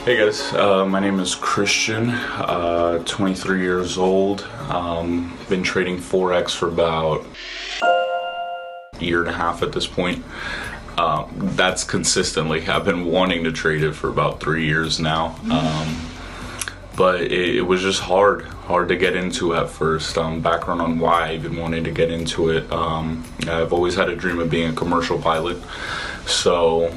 Hey guys, my name is Christian, 23 years old. Been trading Forex for about a year and a half at this point. That's consistently. I've been wanting to trade it for about 3 years now. But it was just hard to get into at first. Background on why I even wanted to get into it. I've always had a dream of being a commercial pilot. So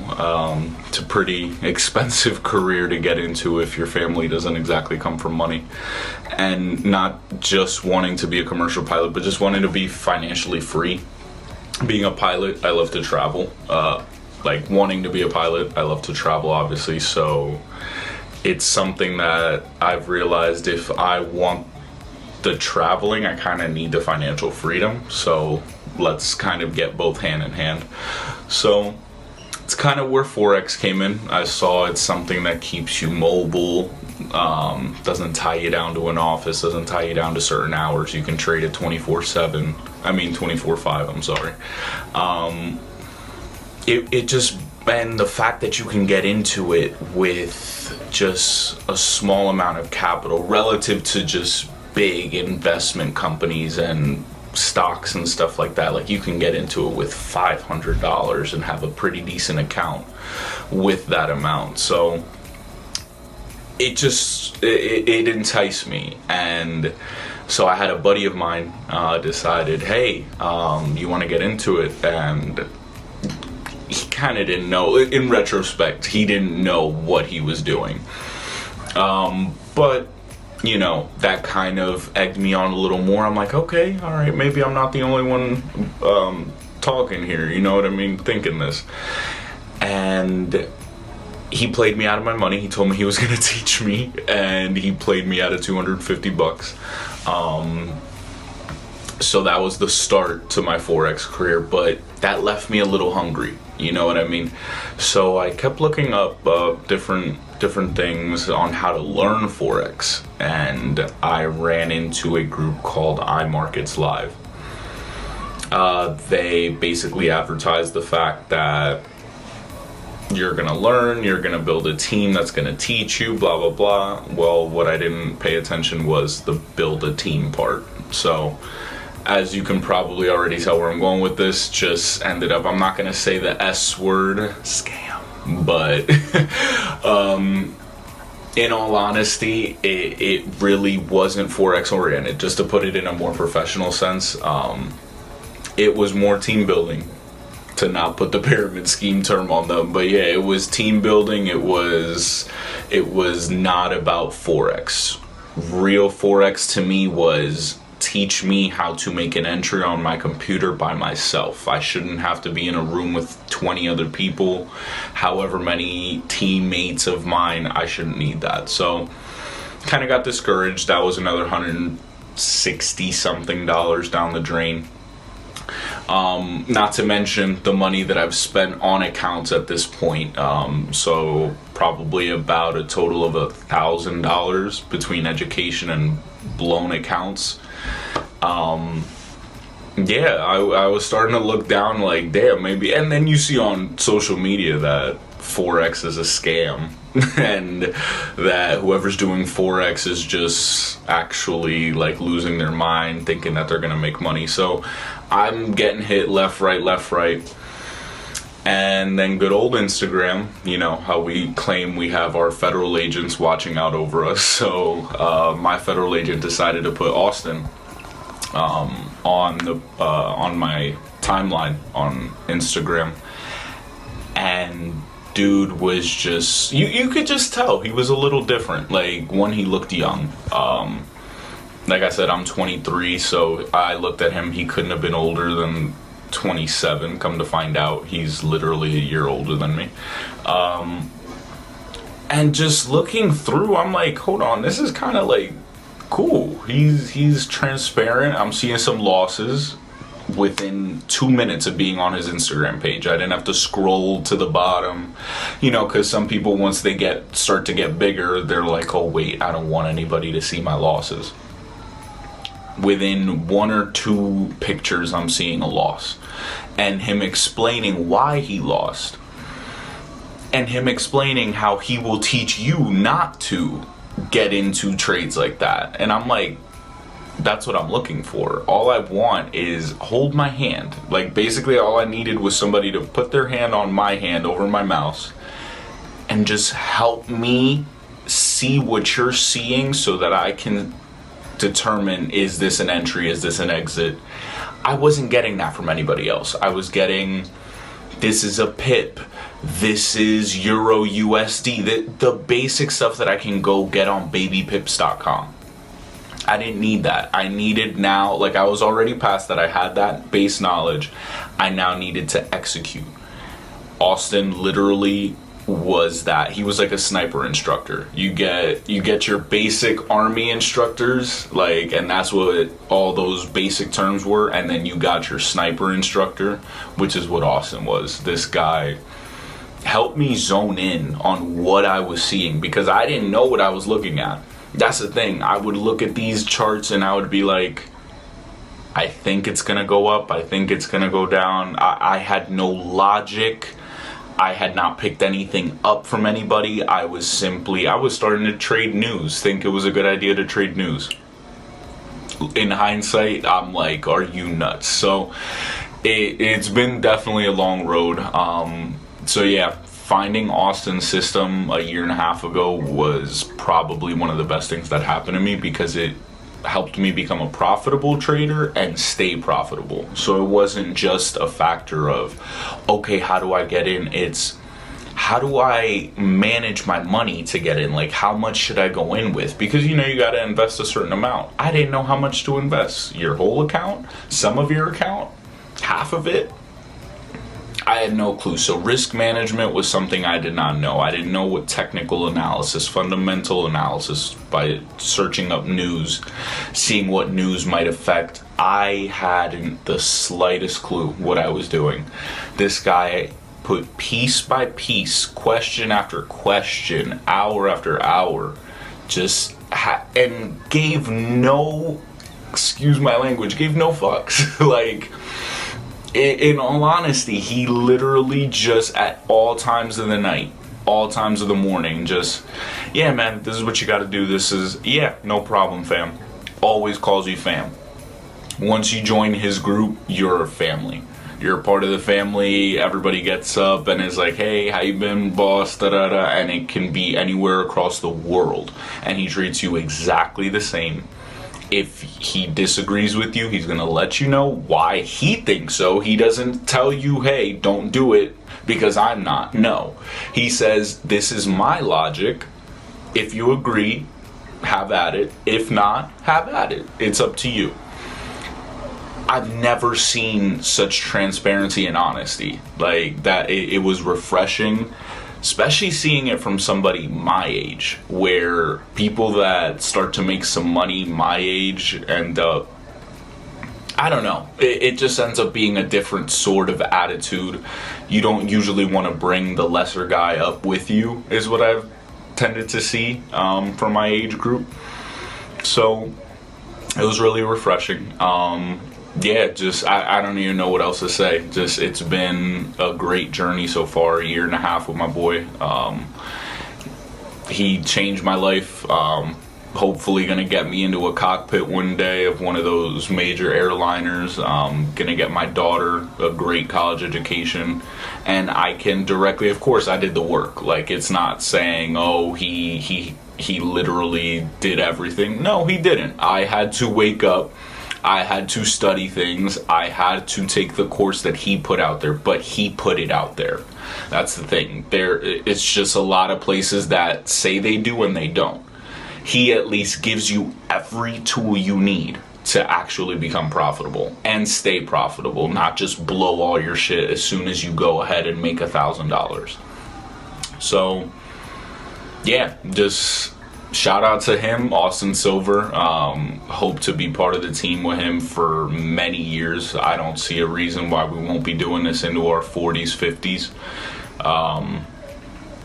it's a pretty expensive career to get into if your family doesn't exactly come from money. And not just wanting to be a commercial pilot, but just wanting to be financially free. Being a pilot, I love to travel. Like wanting to be a pilot, I love to travel obviously. So it's something that I've realized if I want the traveling, I kind of need the financial freedom. So let's kind of get both hand in hand. So it's kind of where Forex came in. I saw it's something that keeps you mobile, doesn't tie you down to an office, doesn't tie you down to certain hours. You can trade it 24/7. I mean 24/5, I'm sorry. It just, and the fact that you can get into it with just a small amount of capital relative to just big investment companies and stocks and stuff like that. Like you can get into it with $500 and have a pretty decent account with that amount. So it enticed me. And so I had a buddy of mine decided, hey, you want to get into it? And he kind of didn't know. In retrospect, he didn't know what he was doing. But you know, that kind of egged me on a little more. I'm like, okay, all right, maybe I'm not the only one talking here, you know what I mean, thinking this. And he played me out of my money. He told me he was going to teach me, and he played me out of $250. So that was the start to my Forex career, but that left me a little hungry, you know what I mean? So I kept looking up different things on how to learn Forex, and I ran into a group called iMarkets Live. They basically advertise the fact that you're gonna learn, you're gonna build a team that's gonna teach you, blah blah blah. Well, what I didn't pay attention was the build a team part. So as you can probably already tell where I'm going with this, just ended up, I'm not gonna say the S word, scam. But in all honesty, it really wasn't Forex oriented. Just to put it in a more professional sense, it was more team building, to not put the pyramid scheme term on them. But yeah, it was team building. It was not about Forex. Real Forex to me was teach me how to make an entry on my computer by myself. I shouldn't have to be in a room with 20 other people, however many teammates of mine. I shouldn't need that. So kind of got discouraged. That was another $160 something down the drain. Not to mention the money that I've spent on accounts at this point. So probably about a total of $1,000 between education and blown accounts. Yeah, I was starting to look down like, damn, maybe. And then you see on social media that Forex is a scam and that whoever's doing Forex is just actually like losing their mind, thinking that they're gonna make money. So I'm getting hit left, right. And then good old Instagram, you know, how we claim we have our federal agents watching out over us. So my federal agent decided to put Austin on my timeline on Instagram, and dude was just, you could just tell he was a little different. Like, one, he looked young. Like I said, I'm 23, so I looked at him, he couldn't have been older than 27. Come to find out, he's literally a year older than me. And just looking through, I'm like, hold on, this is kind of like cool. He's transparent. I'm seeing some losses within 2 minutes of being on his Instagram page. I didn't have to scroll to the bottom, you know, because some people, once they start to get bigger, they're like, oh wait, I don't want anybody to see my losses. Within 1 or 2 pictures, I'm seeing a loss, and him explaining why he lost. and him explaining how he will teach you not to get into trades like that. And I'm like, that's what I'm looking for. All I want is hold my hand. Like, basically all I needed was somebody to put their hand on my hand over my mouse and just help me see what you're seeing so that I can determine, is this an entry, is this an exit? I wasn't getting that from anybody else. I was getting, this is a pip, this is Euro USD, the basic stuff that I can go get on babypips.com. I didn't need that. I needed now, like, I was already past that. I had that base knowledge. I now needed to execute. Austin literally was that. He was like a sniper instructor. You get your basic army instructors, like, and that's what all those basic terms were, and then you got your sniper instructor, which is what Austin was. This guy helped me zone in on what I was seeing, because I didn't know what I was looking at. That's the thing. I would look at these charts and I would be like, I think it's gonna go up, I think it's gonna go down. I had no logic. I had not picked anything up from anybody. I was starting to trade news, think it was a good idea to trade news. In hindsight, I'm like, are you nuts? So it's been definitely a long road. So yeah, finding Austin's system a year and a half ago was probably one of the best things that happened to me, because it helped me become a profitable trader and stay profitable. So it wasn't just a factor of, okay, how do I get in? It's, how do I manage my money to get in? Like, how much should I go in with? Because, you know, you got to invest a certain amount. I didn't know how much to invest. Your whole account? Some of your account? Half of it? I had no clue. So risk management was something I did not know. I didn't know what technical analysis, fundamental analysis, by searching up news, seeing what news might affect. I hadn't the slightest clue what I was doing. This guy put piece by piece, question after question, hour after hour, and gave no, excuse my language, gave no fucks. Like, in all honesty, he literally just, at all times of the night, all times of the morning, just, yeah, man, this is what you got to do. This is, yeah, no problem, fam. Always calls you fam. Once you join his group, you're a family. You're a part of the family. Everybody gets up and is like, hey, how you been, boss, da-da-da, and it can be anywhere across the world. And he treats you exactly the same. If he disagrees with you, he's going to let you know why he thinks so. He doesn't tell you, hey, don't do it because I'm not. No. He says, this is my logic. If you agree, have at it. If not, have at it. It's up to you. I've never seen such transparency and honesty. Like that, it was refreshing. Especially seeing it from somebody my age, where people that start to make some money my age end up, I don't know, it just ends up being a different sort of attitude. You don't usually want to bring the lesser guy up with you, is what I've tended to see from my age group. So it was really refreshing. Yeah, just, I don't even know what else to say. Just, it's been a great journey so far, a year and a half with my boy. He changed my life. Hopefully gonna get me into a cockpit one day of one of those major airliners. Gonna get my daughter a great college education. And I can directly, of course, I did the work. Like, it's not saying, oh, he literally did everything. No, he didn't. I had to wake up. I had to study things. I had to take the course that he put out there, but he put it out there. That's the thing. It's just a lot of places that say they do and they don't. He at least gives you every tool you need to actually become profitable and stay profitable, not just blow all your shit as soon as you go ahead and make $1,000. So, yeah, just shout out to him, Austin Silver. Hope to be part of the team with him for many years. I don't see a reason why we won't be doing this into our 40s, 50s.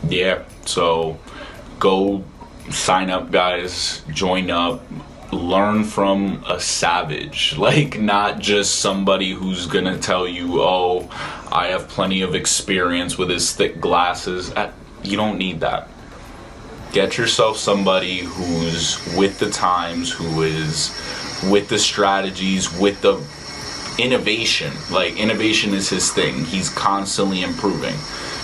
Yeah, so go sign up, guys. Join up. Learn from a savage. Like, not just somebody who's gonna tell you, oh, I have plenty of experience with his thick glasses. You don't need that. Get yourself somebody who's with the times, who is with the strategies, with the innovation. Like, innovation is his thing. He's constantly improving.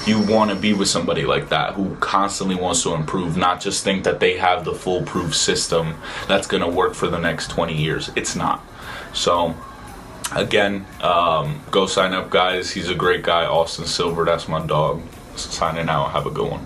You want to be with somebody like that, who constantly wants to improve, not just think that they have the foolproof system that's going to work for the next 20 years. It's not. So, again, go sign up, guys. He's a great guy. Austin Silver, that's my dog. Signing out. Have a good one.